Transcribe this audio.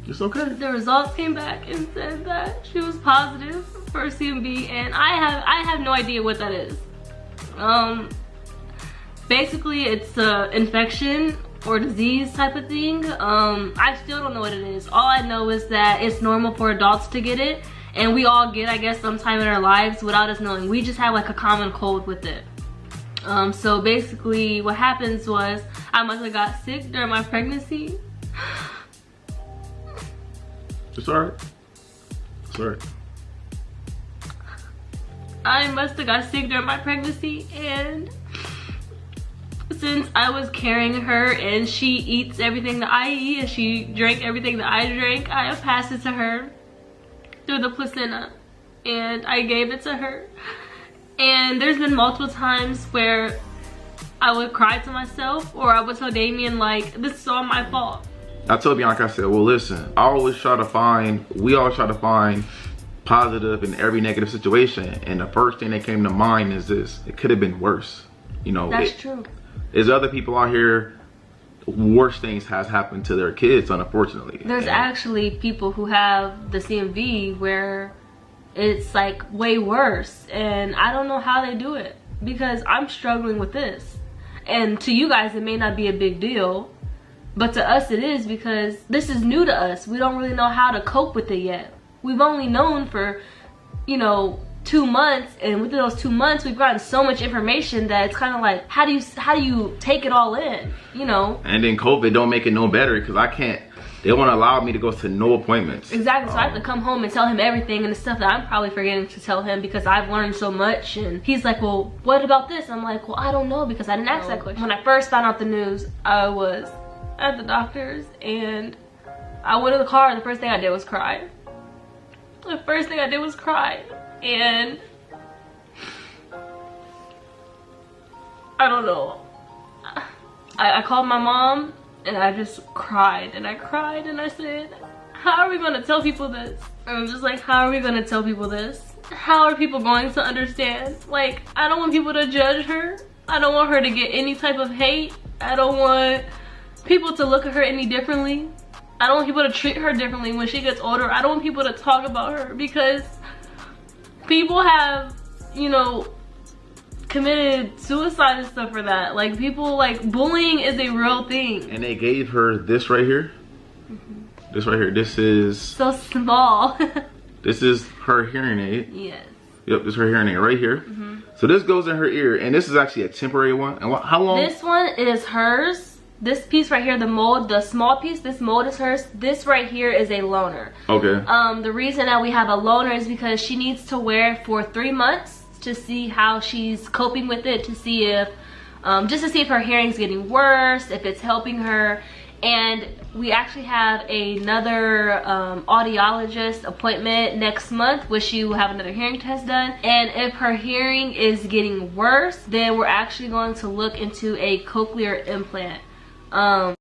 It's okay. The results came back and said that she was positive for CMV, and I have no idea what that is. Basically it's a infection or disease type of thing. I still don't know what it is. All I know is that it's normal for adults to get it, and we all get, I guess, sometime in our lives without us knowing. We just have like a common cold with it. So basically what happens was I must have got sick during my pregnancy. It's alright. It's alright. I must have got sick during my pregnancy, and since I was carrying her and she eats everything that I eat and she drank everything that I drank, I passed it to her through the placenta, and I gave it to her. And there's been multiple times where I would cry to myself, or I would tell Damien like, this is all my fault. I told Bianca, I said, well listen, we always try to find positive in every negative situation, and the first thing that came to mind is this: it could have been worse. You know, that's true. There's other people out here, worse things has happened to their kids, unfortunately. There's actually people who have the CMV where it's like way worse, and I don't know how they do it, because I'm struggling with this. And to you guys it may not be a big deal, but to us it is, because this is new to us. We don't really know how to cope with it yet. We've only known for, you know, 2 months, and within those 2 months we've gotten so much information that it's kind of like, how do you take it all in, you know? And then COVID don't make it no better, because they won't allow me to go to no appointments. Exactly. So I have to come home and tell him everything, and the stuff that I'm probably forgetting to tell him because I've learned so much. And he's like, well, what about this? I'm like, well, I don't know, because I didn't ask that question. When I first found out the news, I was at the doctor's and I went in the car, and the first thing I did was cry. The first thing I did was cry. And I don't know. I called my mom, and I just cried, and I cried, and I said, how are we gonna tell people this? And I'm just like, how are we gonna tell people this? How are people going to understand? Like, I don't want people to judge her. I don't want her to get any type of hate. I don't want people to look at her any differently. I don't want people to treat her differently when she gets older. I don't want people to talk about her, because people have, you know, committed suicide and stuff for that. Like, people, like, bullying is a real thing. And they gave her this right here. This right here. This is so small. This is her hearing aid. Yes. Yep, this is her hearing aid right here. So this goes in her ear, and this is actually a temporary one. And how long? This one is hers. This piece right here, the mold, the small piece, this mold is hers. This right here is a loaner. Okay. The reason that we have a loaner is because she needs to wear it for 3 months to see how she's coping with it, to see if, just to see if her hearing's getting worse, if it's helping her. And we actually have another audiologist appointment next month, where she will have another hearing test done. And if her hearing is getting worse, then we're actually going to look into a cochlear implant.